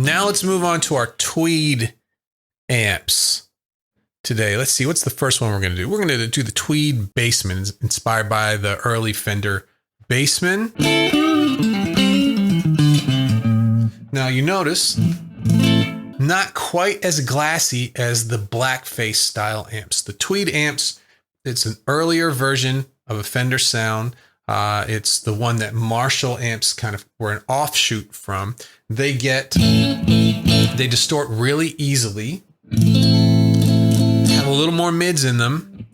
Now let's move on to our Tweed amps today. Let's see, what's the first one we're going to do? We're going to do the Tweed Basements, inspired by the early Fender Bassman. Now you notice, not quite as glassy as the blackface style amps. The Tweed amps, it's an earlier version of a Fender sound. It's the one that Marshall amps kind of were an offshoot from. They distort really easily, have a little more mids in them,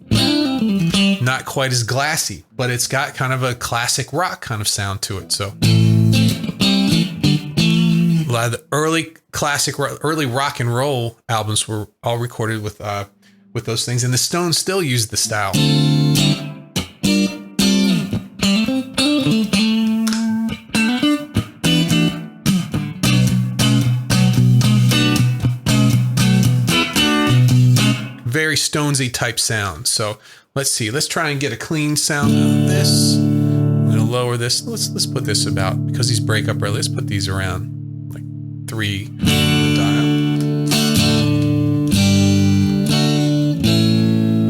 not quite as glassy, but it's got kind of a classic rock kind of sound to it. So a lot of the early rock and roll albums were all recorded with those things, and the Stones still use the style. Very Stonesy type sound. So let's see. Let's try and get a clean sound of this. I'm going to lower this. Let's put this about, because these break up early. Let's put these around like 3 on the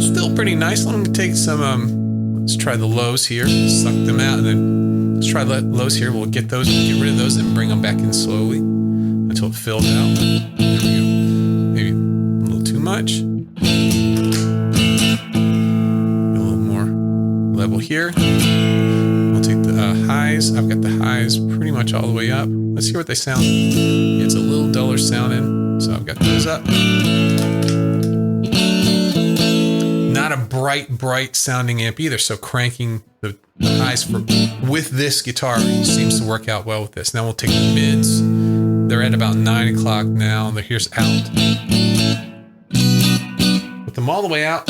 dial. Still pretty nice. I'm going to take some. Let's try the lows here. Suck them out, and then let's try the lows here. We'll get those, get rid of those, and bring them back in slowly until it fills out. There we go. Maybe a little too much. Level here. We'll take the highs. I've got the highs pretty much all the way up. Let's hear what they sound. It's a little duller sounding, so I've got those up. Not a bright sounding amp either, so cranking the highs with this guitar seems to work out well with this. Now we'll take the mids. They're at about 9 o'clock now. Here's out. Put them all the way out.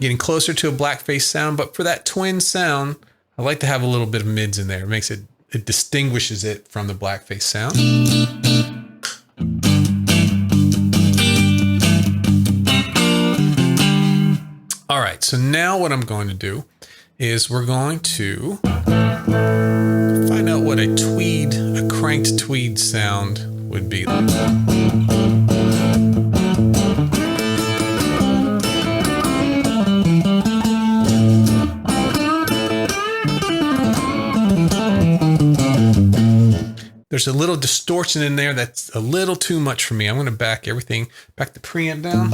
Getting closer to a blackface sound, but for that twin sound, I like to have a little bit of mids in there. It makes it distinguishes it from the blackface sound. All right, so now what I'm going to do is we're going to find out what a cranked tweed sound would be like. There's a little distortion in there that's a little too much for me. I'm going to back the preamp down.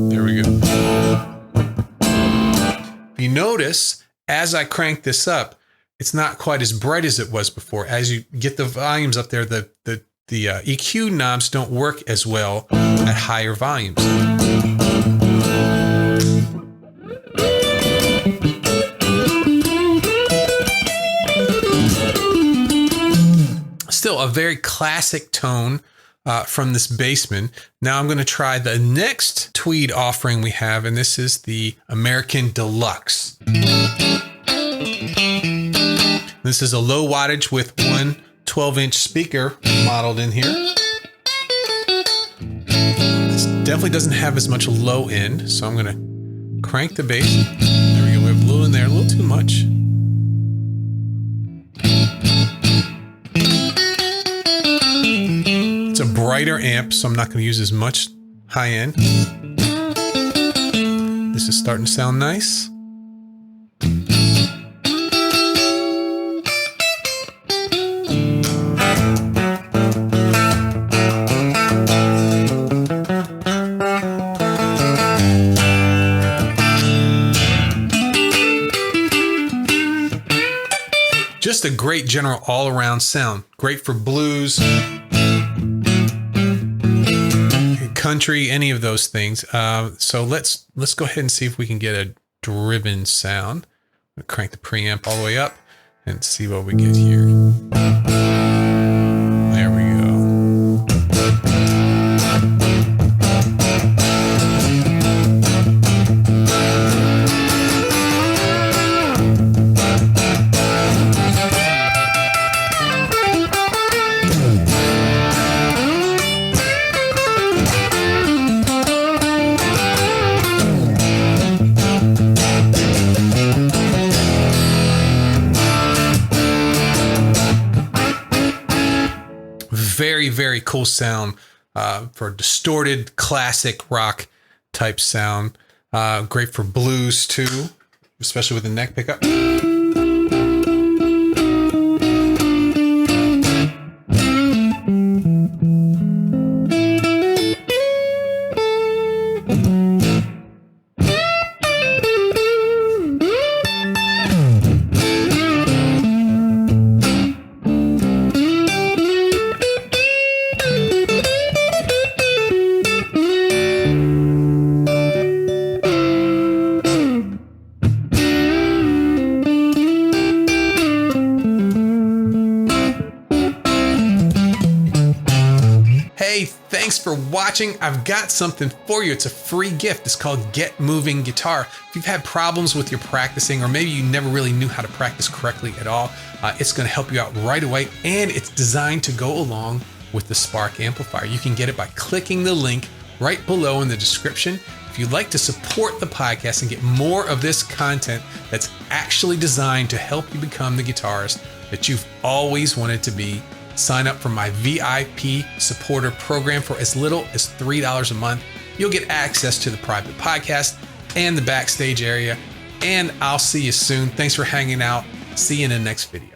There we go. If you notice, as I crank this up, it's not quite as bright as it was before. As you get the volumes up there, the EQ knobs don't work as well at higher volumes. Still a very classic tone from this Bassman. Now I'm going to try the next Tweed offering we have, and this is the American Deluxe. This is a low wattage with one 12-inch speaker modeled in here. This definitely doesn't have as much low end, so I'm going to crank the bass. There we go. We have a little in there, a little too much. It's a brighter amp, so I'm not going to use as much high end. This is starting to sound nice. Just a great general all-around sound. Great for blues, country, any of those things. So let's go ahead and see if we can get a driven sound. I'm gonna crank the preamp all the way up and see what we get here. There we go. very cool sound for distorted classic rock type sound. Great for blues too, especially with the neck pickup. Hey, thanks for watching. I've got something for you. It's a free gift. It's called Get Moving Guitar. If you've had problems with your practicing, or maybe you never really knew how to practice correctly at all, it's going to help you out right away. And it's designed to go along with the Spark amplifier. You can get it by clicking the link right below in the description. If you'd like to support the podcast and get more of this content that's actually designed to help you become the guitarist that you've always wanted to be, sign up for my VIP supporter program for as little as $3 a month. You'll get access to the private podcast and the backstage area, and I'll see you soon. Thanks for hanging out. See you in the next video.